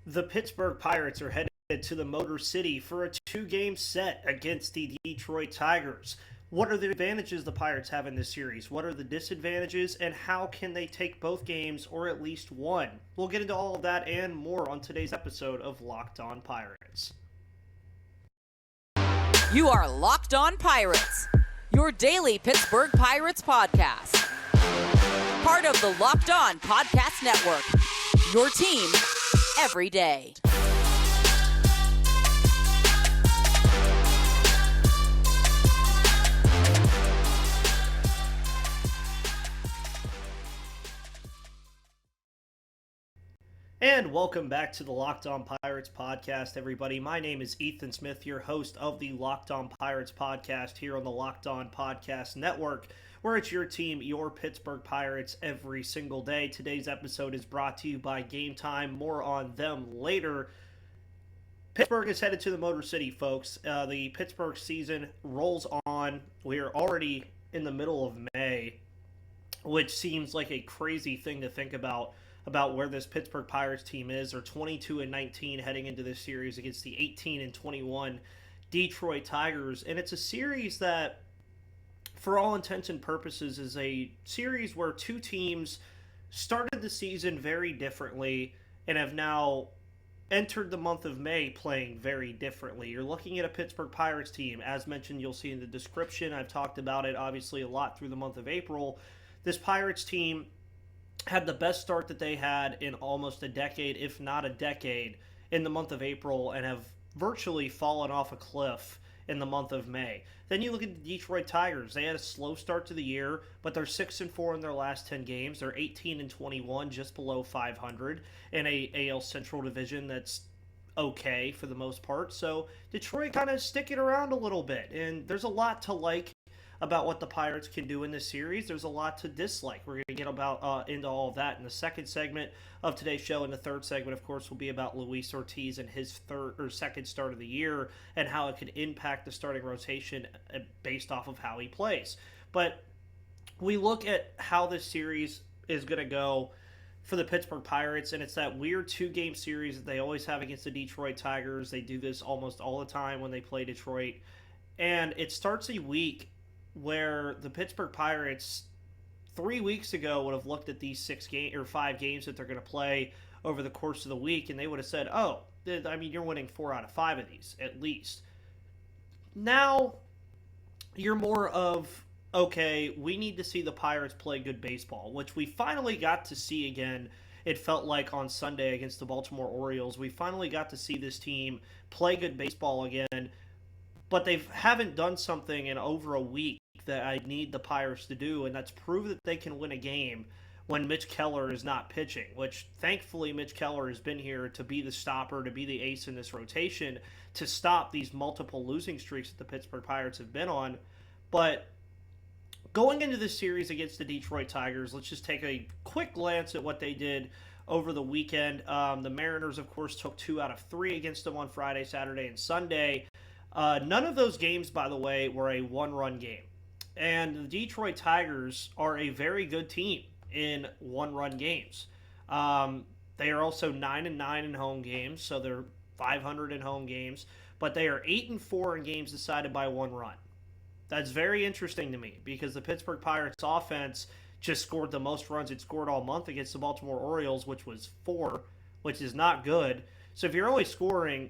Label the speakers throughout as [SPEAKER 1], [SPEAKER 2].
[SPEAKER 1] The Pittsburgh Pirates are headed to the Motor City for a two-game set against the Detroit Tigers. What are the advantages the Pirates have in this series? What are the disadvantages? And how can they take both games or at least one? We'll get into all of that and more on today's episode of Locked On Pirates.
[SPEAKER 2] You are Locked On Pirates, your daily Pittsburgh Pirates podcast. Part of the Locked On Podcast Network, your team every day.
[SPEAKER 1] And welcome back to the Locked On Pirates podcast, everybody. My name is Ethan Smith, your host of the Locked On Pirates podcast here on the Locked On Podcast Network, where it's your team, your Pittsburgh Pirates, every single day. Today's episode is brought to you by Game Time. More on them later. Pittsburgh is headed to the Motor City, folks. The Pittsburgh season rolls on. We are already in the middle of May, which seems like a crazy thing to think about where this Pittsburgh Pirates team is. They're 22-19 heading into this series against the 18-21 Detroit Tigers. And it's a series that, for all intents and purposes, is a series where two teams started the season very differently and have now entered the month of May playing very differently. You're looking at a Pittsburgh Pirates team. As mentioned, you'll see in the description. I've talked about it, obviously, a lot through the month of April. This Pirates team had the best start that they had in almost a decade, if not a decade, in the month of April, and have virtually fallen off a cliff in the month of May. Then you look at the Detroit Tigers. They had a slow start to the year, but they're 6-4 in their last 10 games. They're 18-21, just below 500, in a AL Central division that's okay for the most part. So Detroit kind of sticking around a little bit, and there's a lot to like about what the Pirates can do in this series. There's a lot to dislike. We're going to get into all of that in the second segment of today's show. And the third segment, of course, will be about Luis Ortiz and his second start of the year and how it could impact the starting rotation based off of how he plays. But we look at how this series is going to go for the Pittsburgh Pirates, and it's that weird two-game series that they always have against the Detroit Tigers. They do this almost all the time when they play Detroit. And it starts a week where the Pittsburgh Pirates 3 weeks ago would have looked at these 5 games that they're going to play over the course of the week, and they would have said, oh, I mean, you're winning 4 out of 5 of these, at least. Now, you're more of, okay, we need to see the Pirates play good baseball, which we finally got to see again. It felt like on Sunday against the Baltimore Orioles. We finally got to see this team play good baseball again, but they haven't done something in over a week that I need the Pirates to do, and that's prove that they can win a game when Mitch Keller is not pitching, which thankfully Mitch Keller has been here to be the stopper, to be the ace in this rotation, to stop these multiple losing streaks that the Pittsburgh Pirates have been on. But going into this series against the Detroit Tigers, let's just take a quick glance at what they did over the weekend. The Mariners, of course, took 2 out of 3 against them on Friday, Saturday, and Sunday. None of those games, by the way, were a one-run game. And the Detroit Tigers are a very good team in one-run games. They are also 9-9 in home games, so they're 500 in home games. But they are 8-4 in games decided by one run. That's very interesting to me because the Pittsburgh Pirates offense just scored the most runs it scored all month against the Baltimore Orioles, which was 4, which is not good. So if you're only scoring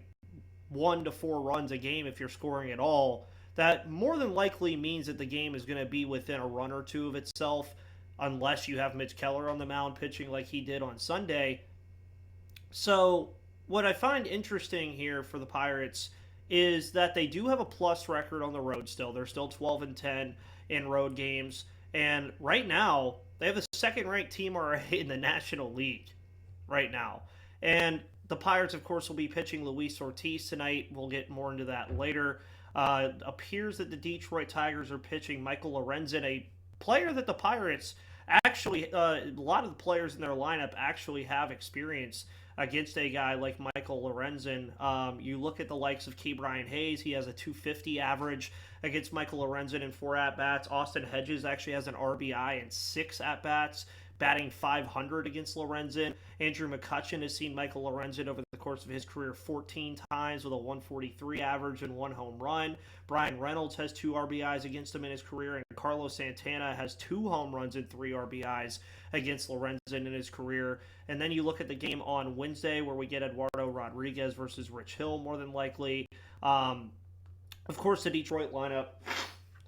[SPEAKER 1] 1 to 4 runs a game, if you're scoring at all, that more than likely means that the game is going to be within a run or two of itself, unless you have Mitch Keller on the mound pitching like he did on Sunday. So what I find interesting here for the Pirates is that they do have a plus record on the road still. They're still 12-10 in road games. And right now, they have the second-ranked team in the National League right now. And the Pirates, of course, will be pitching Luis Ortiz tonight. We'll get more into that later. Appears that the Detroit Tigers are pitching Michael Lorenzen, a player that the Pirates actually, a lot of the players in their lineup actually have experience against a guy like Michael Lorenzen. You look at the likes of Ke'Bryan Hayes, he has a 250 average against Michael Lorenzen in 4 at-bats. Austin Hedges actually has an RBI in 6 at-bats, batting .500 against Lorenzen. Andrew McCutchen has seen Michael Lorenzen over the course of his career 14 times with a 143 average and 1 home run. Brian Reynolds has 2 RBIs against him in his career, and Carlos Santana has 2 home runs and 3 RBIs against Lorenzen in his career. And then you look at the game on Wednesday where we get Eduardo Rodriguez versus Rich Hill more than likely. Of course, the Detroit lineup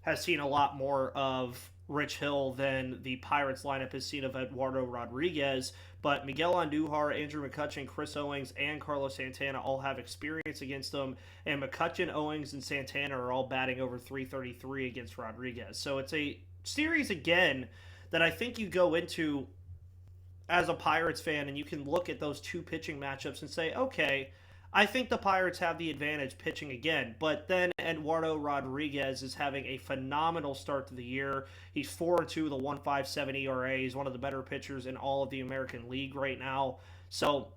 [SPEAKER 1] has seen a lot more of Rich Hill than the Pirates lineup has seen of Eduardo Rodriguez, but Miguel Andujar, Andrew McCutchen, Chris Owings, and Carlos Santana all have experience against them, and McCutchen, Owings, and Santana are all batting over 333 against Rodriguez. So it's a series, again, that I think you go into as a Pirates fan, and you can look at those 2 pitching matchups and say, okay, I think the Pirates have the advantage pitching again, but then Eduardo Rodriguez is having a phenomenal start to the year. He's 4-2 with a 1.57 ERA. He's one of the better pitchers in all of the American League right now. So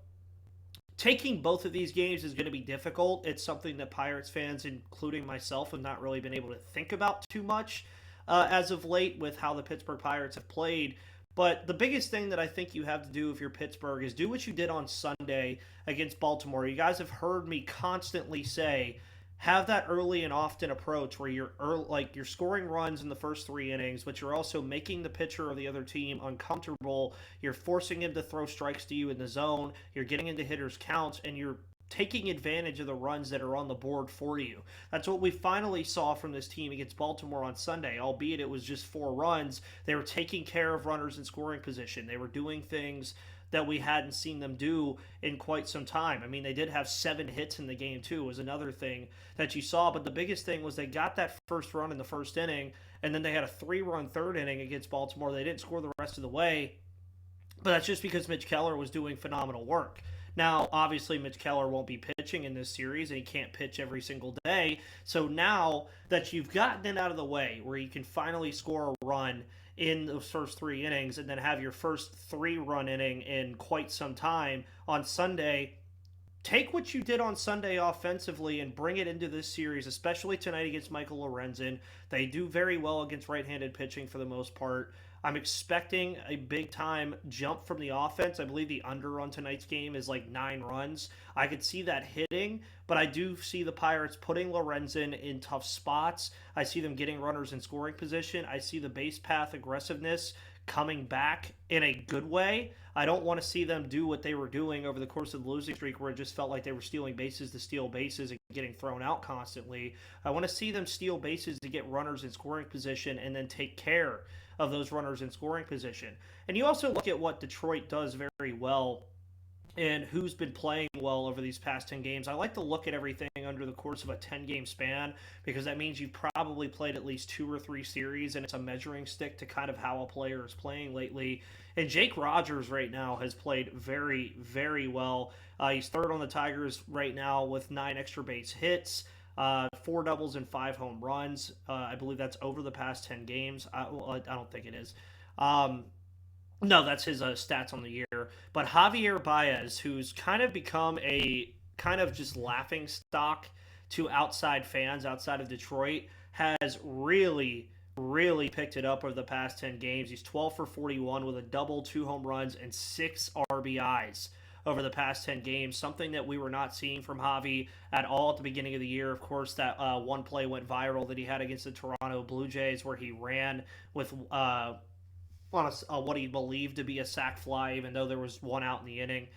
[SPEAKER 1] taking both of these games is going to be difficult. It's something that Pirates fans, including myself, have not really been able to think about too much as of late with how the Pittsburgh Pirates have played. But the biggest thing that I think you have to do if you're Pittsburgh is do what you did on Sunday against Baltimore. You guys have heard me constantly say, have that early and often approach where you're scoring runs in the first 3 innings, but you're also making the pitcher of the other team uncomfortable. You're forcing him to throw strikes to you in the zone. You're getting into hitters' counts, and you're taking advantage of the runs that are on the board for you. That's what we finally saw from this team against Baltimore on Sunday, albeit it was just 4 runs. They were taking care of runners in scoring position. They were doing things that we hadn't seen them do in quite some time. I mean, they did have 7 hits in the game too, was another thing that you saw, but the biggest thing was they got that first run in the first inning, and then they had a 3-run third inning against Baltimore. They didn't score the rest of the way, but that's just because Mitch Keller was doing phenomenal work. Now, obviously, Mitch Keller won't be pitching in this series, and he can't pitch every single day. So now that you've gotten it out of the way, where you can finally score a run in those first 3 innings and then have your first 3-run inning in quite some time on Sunday, take what you did on Sunday offensively and bring it into this series, especially tonight against Michael Lorenzen. They do very well against right-handed pitching for the most part. I'm expecting a big-time jump from the offense. I believe the under on tonight's game is like 9 runs. I could see that hitting, but I do see the Pirates putting Lorenzen in tough spots. I see them getting runners in scoring position. I see the base path aggressiveness coming back in a good way. I don't want to see them do what they were doing over the course of the losing streak where it just felt like they were stealing bases to steal bases and getting thrown out constantly. I want to see them steal bases to get runners in scoring position and then take care of those runners in scoring position. And you also look at what Detroit does very well and who's been playing well over these past 10 games. I like to look at everything under the course of a 10-game span because that means you've probably played at least 2 or 3 series, and it's a measuring stick to kind of how a player is playing lately. And Jake Rogers right now has played very, very well. He's third on the Tigers right now with 9 extra base hits, 4 doubles and 5 home runs. I believe that's over the past 10 games. I don't think it is. No, that's his stats on the year. But Javier Baez, who's kind of become a kind of just laughing stock to outside fans outside of Detroit, has really picked it up over the past 10 games. He's 12 for 41 with a double, 2 home runs, and 6 RBIs over the past 10 games, something that we were not seeing from Javi at all at the beginning of the year. Of course, that one play went viral that he had against the Toronto Blue Jays where he ran with on what he believed to be a sac fly, even though there was 1 out in the inning,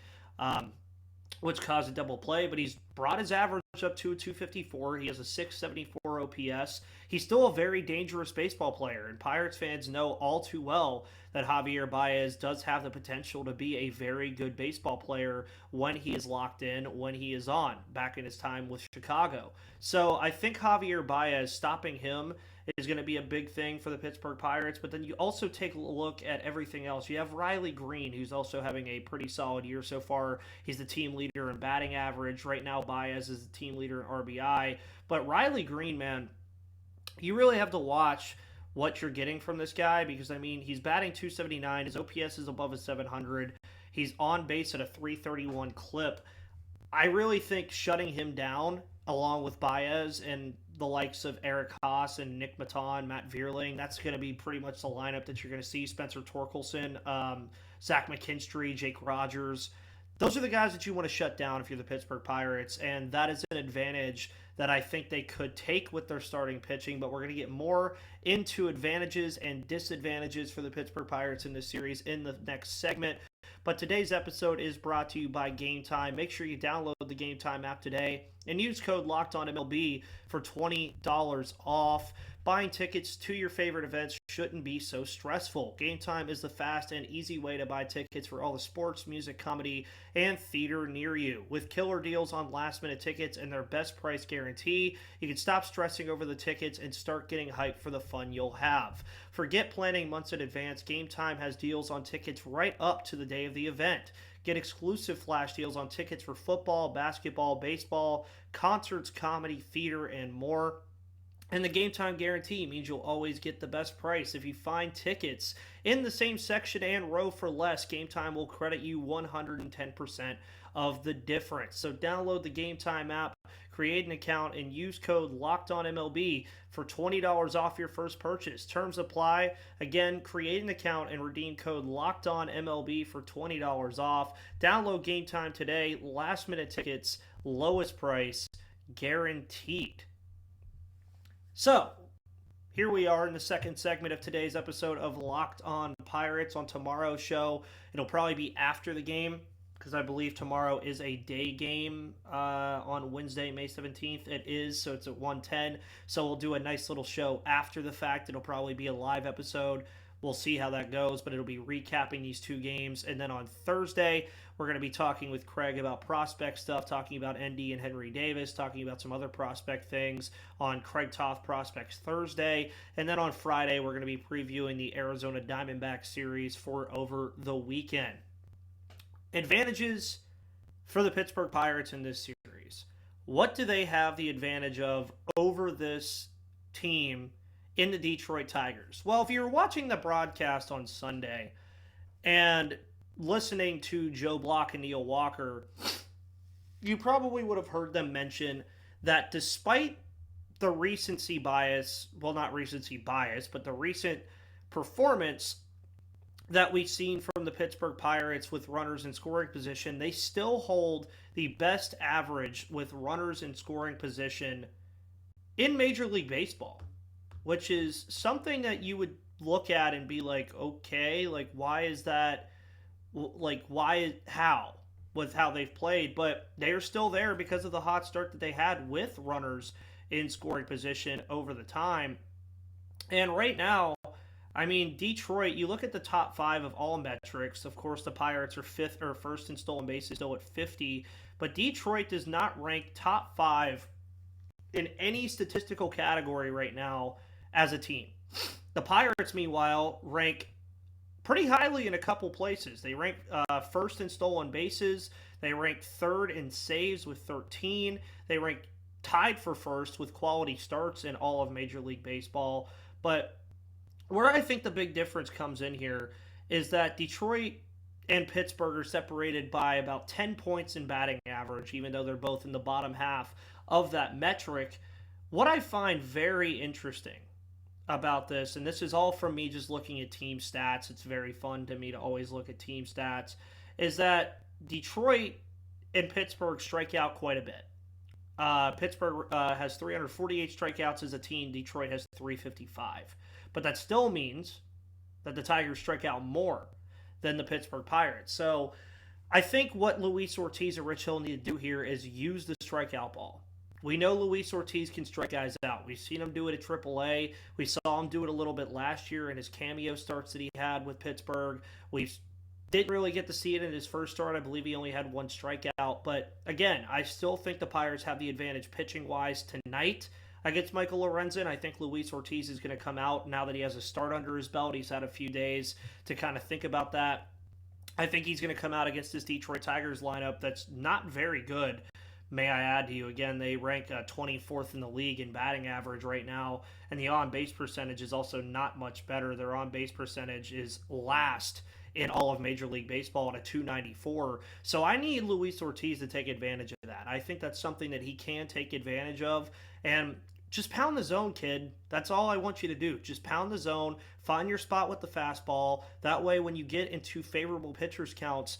[SPEAKER 1] which caused a double play. But he's brought his average up to a 254. He has a 674 OPS. He's still a very dangerous baseball player, and Pirates fans know all too well that Javier Baez does have the potential to be a very good baseball player when he is locked in, when he is on, back in his time with Chicago. So I think Javier Baez, stopping him is going to be a big thing for the Pittsburgh Pirates. But then you also take a look at everything else. You have Riley Green, who's also having a pretty solid year so far. He's the team leader in batting average. Right now, Baez is the team leader in RBI. But Riley Green, man, you really have to watch what you're getting from this guy because, I mean, he's batting 279. His OPS is above a 700. He's on base at a 331 clip. I really think shutting him down along with Baez and the likes of Eric Haas and Nick Maton, Matt Vierling, that's going to be pretty much the lineup that you're going to see. Spencer Torkelson, Zach McKinstry, Jake Rogers. those are the guys that you want to shut down if you're the Pittsburgh Pirates, and that is an advantage that I think they could take with their starting pitching, but we're going to get more into advantages and disadvantages for the Pittsburgh Pirates in this series in the next segment. But today's episode is brought to you by Game Time. Make sure you download the Game Time app today and use code LOCKEDONMLB for $20 off. Buying tickets to your favorite events shouldn't be so stressful. Game Time is the fast and easy way to buy tickets for all the sports, music, comedy, and theater near you. With killer deals on last-minute tickets and their best price guarantee, you can stop stressing over the tickets and start getting hyped for the fun you'll have. Forget planning months in advance. Game Time has deals on tickets right up to the day of the event. Get exclusive flash deals on tickets for football, basketball, baseball, concerts, comedy, theater, and more. And the Game Time guarantee means you'll always get the best price. If you find tickets in the same section and row for less, Game Time will credit you 110% of the difference. So download the Game Time app, create an account, and use code LOCKEDONMLB for $20 off your first purchase. Terms apply. Again, create an account and redeem code LOCKEDONMLB for $20 off. Download Game Time today. Last minute tickets, lowest price, guaranteed. So, here we are in the second segment of today's episode of Locked On Pirates. On tomorrow's show, it'll probably be after the game, because I believe tomorrow is a day game on Wednesday, May 17th. It is, so it's at 1:10. So we'll do a nice little show after the fact. It'll probably be a live episode. We'll see how that goes, but it'll be recapping these two games. And then on Thursday, we're going to be talking with Craig about prospect stuff, talking about ND and Henry Davis, talking about some other prospect things on Craig Toth Prospects Thursday. And then on Friday, we're going to be previewing the Arizona Diamondbacks series for over the weekend. Advantages for the Pittsburgh Pirates in this series. What do they have the advantage of over this team in the Detroit Tigers? Well, if you were watching the broadcast on Sunday and listening to Joe Block and Neil Walker, you probably would have heard them mention that despite the recency bias, well, not recency bias, but the recent performance that we've seen from the Pittsburgh Pirates with runners in scoring position, they still hold the best average with runners in scoring position in Major League Baseball, which is something that you would look at and be like, okay, like, why is that? Like, how? With how they've played, but they are still there because of the hot start that they had with runners in scoring position over the time. And right now, I mean, Detroit, you look at the top five of all metrics. Of course, the Pirates are first in stolen bases, still at 50, but Detroit does not rank top five in any statistical category right now as a team. The Pirates, meanwhile, rank pretty highly in a couple places. They rank first in stolen bases. They rank third in saves with 13. They rank tied for first with quality starts in all of Major League Baseball. But where I think the big difference comes in here is that Detroit and Pittsburgh are separated by about 10 points in batting average, even though they're both in the bottom half of that metric. What I find very interesting about this, and this is all from me just looking at team stats, it's very fun to me to always look at team stats, is that Detroit and Pittsburgh strike out quite a bit. Pittsburgh has 348 strikeouts as a team. Detroit has 355. But that still means that the Tigers strike out more than the Pittsburgh Pirates. So I think what Luis Ortiz and Rich Hill need to do here is use the strikeout ball. We know Luis Ortiz can strike guys out. We've seen him do it at AAA. We saw him do it a little bit last year in his cameo starts that he had with Pittsburgh. We didn't really get to see it in his first start. I believe he only had one strikeout. But again, I still think the Pirates have the advantage pitching-wise tonight against Michael Lorenzen. I think Luis Ortiz is going to come out now that he has a start under his belt. He's had a few days to kind of think about that. I think he's going to come out against this Detroit Tigers lineup that's not very good. May I add to you, again, they rank 24th in the league in batting average right now, and the on-base percentage is also not much better. Their on-base percentage is last in all of Major League Baseball at a 294. So I need Luis Ortiz to take advantage of that. I think that's something that he can take advantage of, and just pound the zone, kid. That's all I want you to do. Just pound the zone, find your spot with the fastball. That way, when you get into favorable pitchers counts,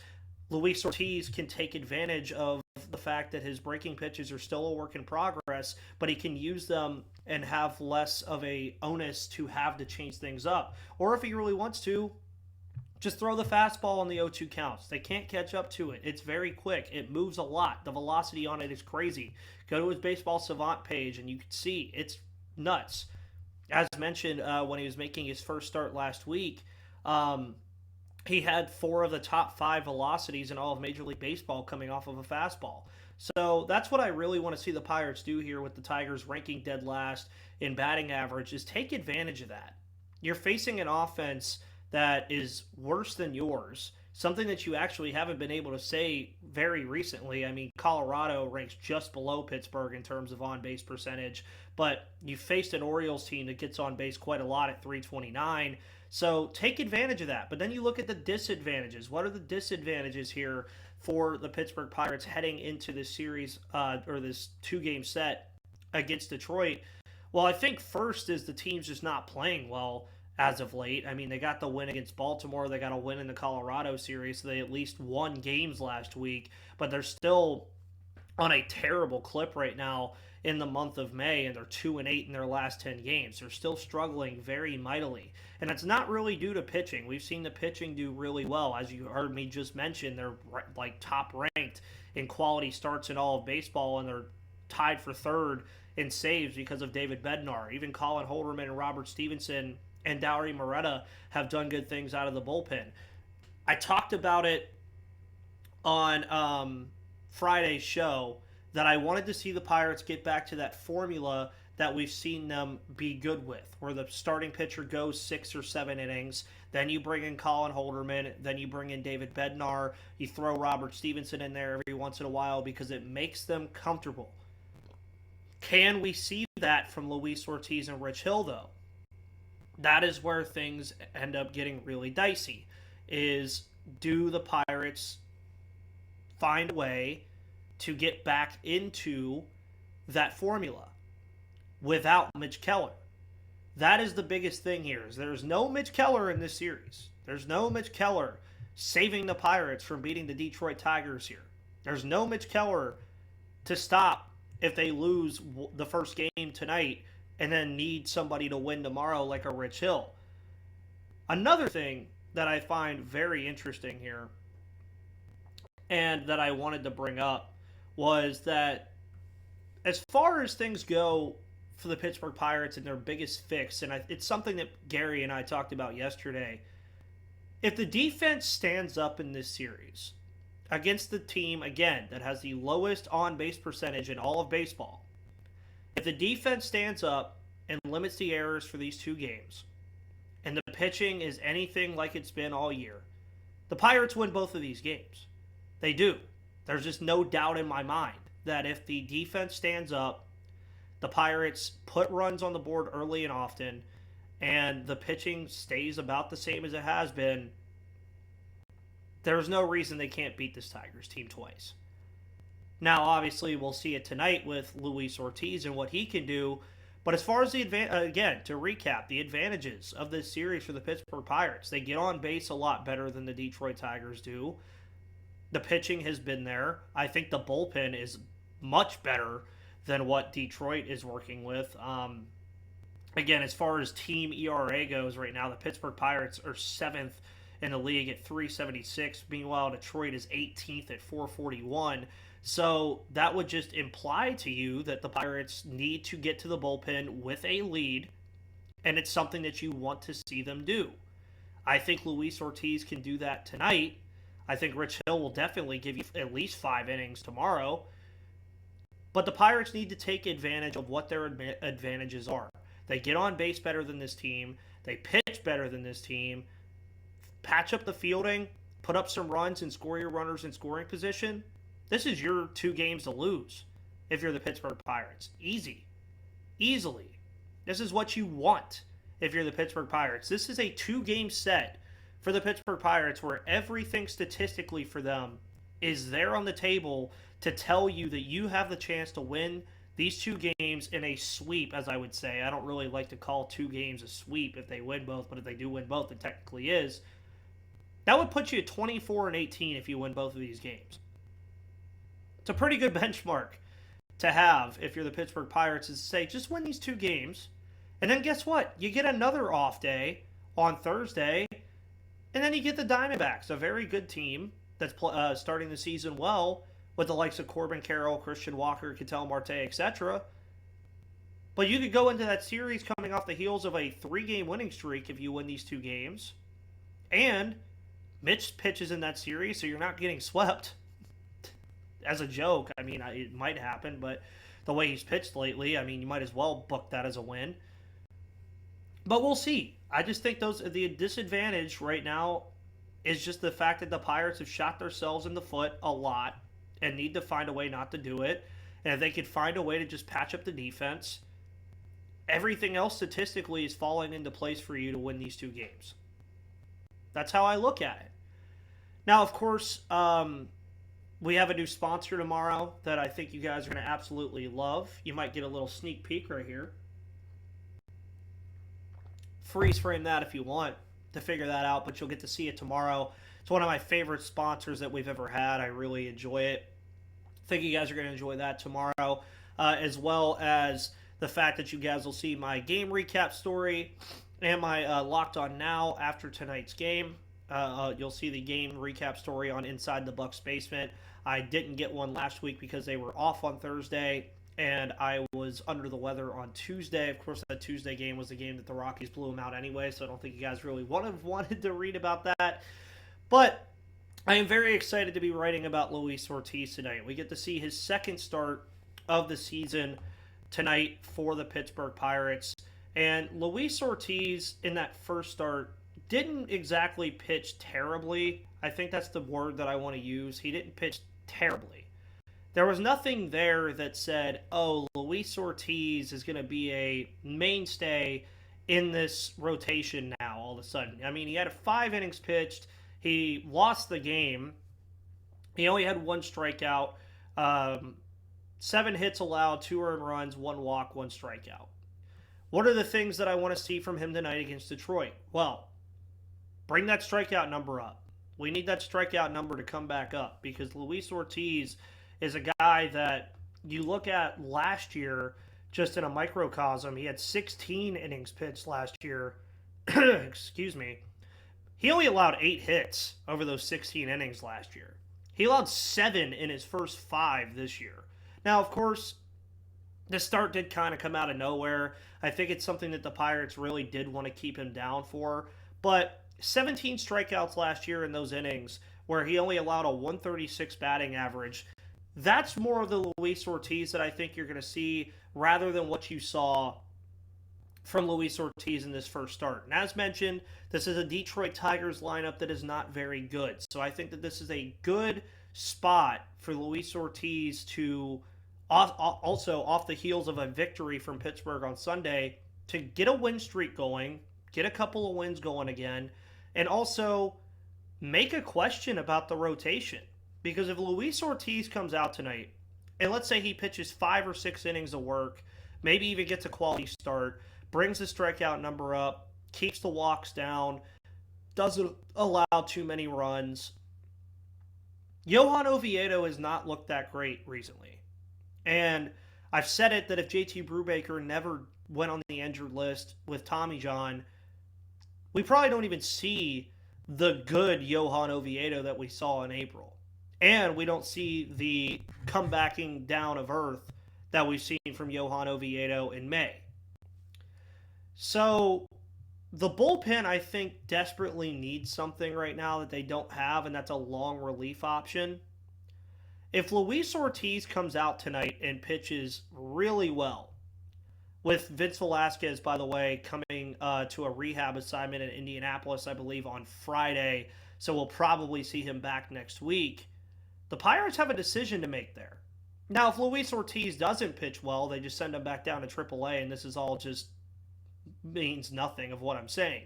[SPEAKER 1] Luis Ortiz can take advantage of the fact that his breaking pitches are still a work in progress, but he can use them and have less of a onus to have to change things up. Or if he really wants to, just throw the fastball on the 0-2 counts. They can't catch up to it. It's very quick. It moves a lot. The velocity on it is crazy. Go to his Baseball Savant page and you can see it's nuts. As mentioned, when he was making his first start last week, he had 4 of the top 5 velocities in all of Major League Baseball coming off of a fastball. So that's what I really want to see the Pirates do here with the Tigers ranking dead last in batting average, is take advantage of that. You're facing an offense that is worse than yours, something that you actually haven't been able to say very recently. I mean, Colorado ranks just below Pittsburgh in terms of on-base percentage, but you faced an Orioles team that gets on base quite a lot at 329, so take advantage of that. But then you look at the disadvantages. What are the disadvantages here for the Pittsburgh Pirates heading into this series, or this 2-game set against Detroit? Well, I think first is the team's just not playing well as of late. I mean, they got the win against Baltimore. They got a win in the Colorado series. So they at least won games last week, but they're still on a terrible clip right now in the month of May, and they're 2-8 in their last 10 games. They're still struggling very mightily, and it's not really due to pitching. We've seen the pitching do really well. As you heard me just mention, they're like top ranked in quality starts in all of baseball, and they're tied for third in saves because of David Bednar. Even Colin Holderman and Robert Stevenson and Dowry Moretta have done good things out of the bullpen. I talked about it on Friday's show that I wanted to see the Pirates get back to that formula that we've seen them be good with, where the starting pitcher goes 6 or 7 innings, then you bring in Colin Holderman, then you bring in David Bednar, you throw Robert Stevenson in there every once in a while because it makes them comfortable. Can we see that from Luis Ortiz and Rich Hill, though? That is where things end up getting really dicey, is do the Pirates find a way to get back into that formula without Mitch Keller? That is the biggest thing here, is there's no Mitch Keller in this series. There's no Mitch Keller saving the Pirates from beating the Detroit Tigers here. There's no Mitch Keller to stop if they lose the first game tonight and then need somebody to win tomorrow like a Rich Hill. Another thing that I find very interesting here, and that I wanted to bring up, was that as far as things go for the Pittsburgh Pirates and their biggest fix, and it's something that Gary and I talked about yesterday, if the defense stands up in this series against the team, again, that has the lowest on-base percentage in all of baseball, if the defense stands up and limits the errors for these 2 games, and the pitching is anything like it's been all year, the Pirates win both of these games. They do. There's just no doubt in my mind that if the defense stands up, the Pirates put runs on the board early and often, and the pitching stays about the same as it has been, there's no reason they can't beat this Tigers team twice. Now, obviously, we'll see it tonight with Luis Ortiz and what he can do. But as far as again, to recap, the advantages of this series for the Pittsburgh Pirates, they get on base a lot better than the Detroit Tigers do. The pitching has been there. I think the bullpen is much better than what Detroit is working with. Again, as far as team ERA goes right now, the Pittsburgh Pirates are 7th in the league at 376. Meanwhile, Detroit is 18th at 441. So that would just imply to you that the Pirates need to get to the bullpen with a lead, and it's something that you want to see them do. I think Luis Ortiz can do that tonight. I think Rich Hill will definitely give you at least 5 innings tomorrow. But the Pirates need to take advantage of what their advantages are. They get on base better than this team. They pitch better than this team. Patch up the fielding, put up some runs and score your runners in scoring position. This is your 2 games to lose if you're the Pittsburgh Pirates. Easily. This is what you want if you're the Pittsburgh Pirates. This is a 2-game set for the Pittsburgh Pirates where everything statistically for them is there on the table to tell you that you have the chance to win these 2 games in a sweep, as I would say. I don't really like to call 2 games a sweep if they win both, but if they do win both, it technically is. That would put you at 24-18 if you win both of these games. It's a pretty good benchmark to have if you're the Pittsburgh Pirates, is to say, just win these 2 games. And then guess what? You get another off day on Thursday, and then you get the Diamondbacks, a very good team that's starting the season well with the likes of Corbin Carroll, Christian Walker, Ketel Marte, etc. But you could go into that series coming off the heels of a 3-game winning streak if you win these 2 games. And Mitch pitches in that series, so you're not getting swept. As a joke, I mean, it might happen, but the way he's pitched lately, I mean, you might as well book that as a win. But we'll see. I just think the disadvantage right now is just the fact that the Pirates have shot themselves in the foot a lot and need to find a way not to do it. And if they could find a way to just patch up the defense, everything else statistically is falling into place for you to win these 2 games. That's how I look at it. Now, of course, we have a new sponsor tomorrow that I think you guys are going to absolutely love. You might get a little sneak peek right here. Freeze frame that if you want to figure that out, but you'll get to see it tomorrow. It's one of my favorite sponsors that we've ever had. I really enjoy it. I think you guys are going to enjoy that tomorrow, as well as the fact that you guys will see my game recap story and my Locked On Now after tonight's game. You'll see the game recap story on Inside the Bucks Basement. I didn't get one last week because they were off on Thursday, and I was under the weather on Tuesday. Of course, that Tuesday game was the game that the Rockies blew them out anyway, so I don't think you guys really wanted to read about that. But I am very excited to be writing about Luis Ortiz tonight. We get to see his second start of the season tonight for the Pittsburgh Pirates. And Luis Ortiz, in that first start, didn't exactly pitch terribly. I think that's the word that I want to use. He didn't pitch terribly. There was nothing there that said, oh, Luis Ortiz is going to be a mainstay in this rotation now all of a sudden. I mean, he had 5 innings pitched. He lost the game. He only had 1 strikeout, 7 hits allowed, 2 earned runs, 1 walk, 1 strikeout. What are the things that I want to see from him tonight against Detroit? Well, bring that strikeout number up. We need that strikeout number to come back up because Luis Ortiz is a guy that you look at last year, just in a microcosm. He had 16 innings pitched last year. Excuse me. He only allowed 8 hits over those 16 innings last year. He allowed 7 in his first 5 this year. Now, of course, the start did kind of come out of nowhere. I think it's something that the Pirates really did want to keep him down for. But 17 strikeouts last year in those innings where he only allowed a 136 batting average. That's more of the Luis Ortiz that I think you're going to see rather than what you saw from Luis Ortiz in this first start. And as mentioned, this is a Detroit Tigers lineup that is not very good. So I think that this is a good spot for Luis Ortiz to, also off the heels of a victory from Pittsburgh on Sunday, to get a win streak going, get a couple of wins going again, and also make a question about the rotation. Because if Luis Ortiz comes out tonight, and let's say he pitches 5 or 6 innings of work, maybe even gets a quality start, brings the strikeout number up, keeps the walks down, doesn't allow too many runs. Johan Oviedo has not looked that great recently. And I've said it that if JT Brubaker never went on the injured list with Tommy John, we probably don't even see the good Johan Oviedo that we saw in April. And we don't see the comebacking down of earth that we've seen from Johan Oviedo in May. So the bullpen, I think, desperately needs something right now that they don't have, and that's a long relief option. If Luis Ortiz comes out tonight and pitches really well, with Vince Velasquez, by the way, coming to a rehab assignment in Indianapolis, I believe, on Friday, so we'll probably see him back next week, the Pirates have a decision to make there. Now, if Luis Ortiz doesn't pitch well, they just send him back down to AAA, and this is all just means nothing of what I'm saying.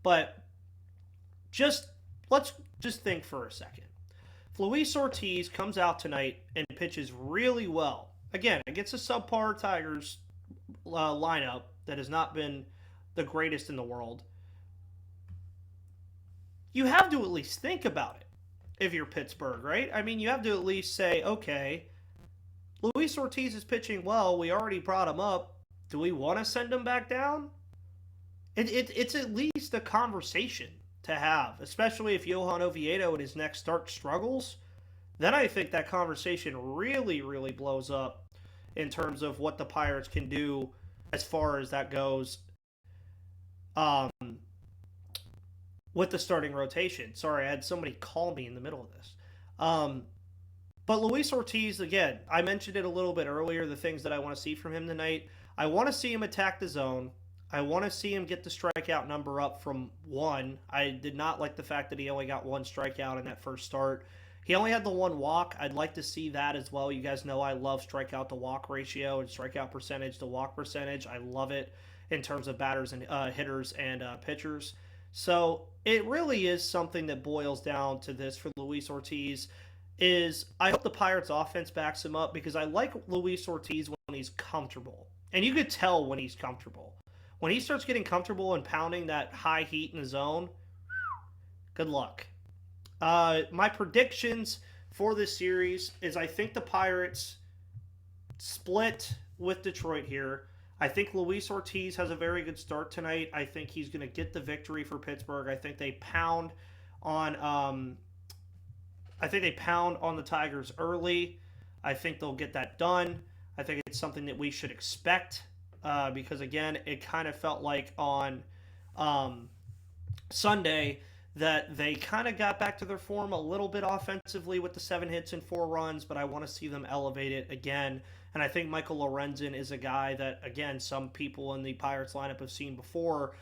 [SPEAKER 1] But let's just think for a second. If Luis Ortiz comes out tonight and pitches really well, again, against a subpar Tigers lineup that has not been the greatest in the world, you have to at least think about it if you're Pittsburgh, right? I mean, you have to at least say, okay, Luis Ortiz is pitching well. We already brought him up. Do we want to send him back down? It's at least a conversation to have, especially if Johan Oviedo in his next start struggles. Then I think that conversation really, really blows up in terms of what the Pirates can do as far as that goes with the starting rotation. Sorry, I had somebody call me in the middle of this. But Luis Ortiz, again, I mentioned it a little bit earlier, the things that I want to see from him tonight. I want to see him attack the zone. I want to see him get the strikeout number up from 1. I did not like the fact that he only got 1 strikeout in that first start. He only had the 1 walk. I'd like to see that as well. You guys know I love strikeout to walk ratio and strikeout percentage to walk percentage. I love it in terms of batters and hitters and pitchers. So it really is something that boils down to this for Luis Ortiz. Is I hope the Pirates offense backs him up, because I like Luis Ortiz when he's comfortable. And you could tell when he's comfortable. When he starts getting comfortable and pounding that high heat in the zone, good luck. My predictions for this series is I think the Pirates split with Detroit here. I think Luis Ortiz has a very good start tonight. I think he's going to get the victory for Pittsburgh. I think they pound on the Tigers early. I think they'll get that done. I think it's something that we should expect because, again, it kind of felt like on Sunday that they kind of got back to their form a little bit offensively with the 7 hits and 4 runs, but I want to see them elevate it again. And I think Michael Lorenzen is a guy that, again, some people in the Pirates lineup have seen before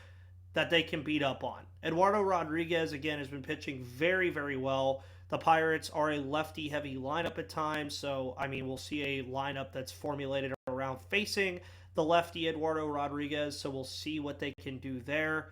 [SPEAKER 1] that they can beat up on. Eduardo Rodriguez, again, has been pitching very, very well. The Pirates are a lefty-heavy lineup at times, so, I mean, we'll see a lineup that's formulated around facing the lefty Eduardo Rodriguez, so we'll see what they can do there.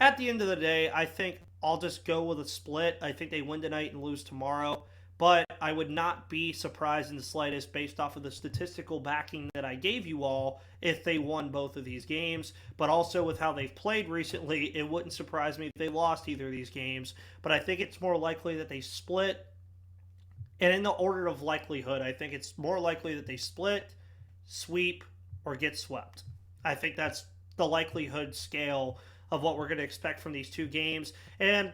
[SPEAKER 1] At the end of the day, I think I'll just go with a split. I think they win tonight and lose tomorrow, but I would not be surprised in the slightest based off of the statistical backing that I gave you all if they won both of these games. But also with how they've played recently, it wouldn't surprise me if they lost either of these games. But I think it's more likely that they split. And in the order of likelihood, I think it's more likely that they split, sweep, or get swept. I think that's the likelihood scale of what we're going to expect from these two games. And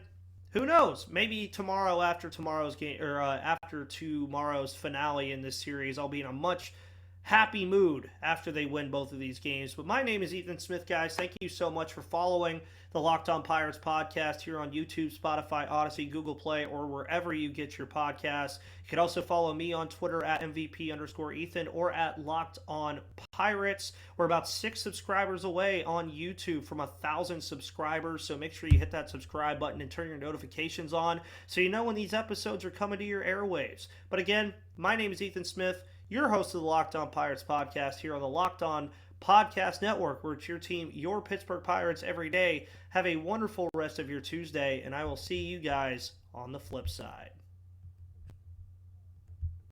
[SPEAKER 1] who knows? Maybe tomorrow, after tomorrow's game, or after tomorrow's finale in this series, I'll be in a much happy mood after they win both of these games. But my name is Ethan Smith, guys. Thank you so much for following the Locked On Pirates podcast here on YouTube, Spotify, Odyssey, Google Play, or wherever you get your podcasts. You can also follow me on Twitter at MVP_Ethan or at Locked On Pirates. We're about 6 subscribers away on YouTube from 1,000 subscribers, so make sure you hit that subscribe button and turn your notifications on so you know when these episodes are coming to your airwaves. But again, my name is Ethan Smith, your host of the Locked On Pirates podcast here on the Locked On Podcast Network, where it's your team, your Pittsburgh Pirates, every day. Have a wonderful rest of your Tuesday, and I will see you guys on the flip side.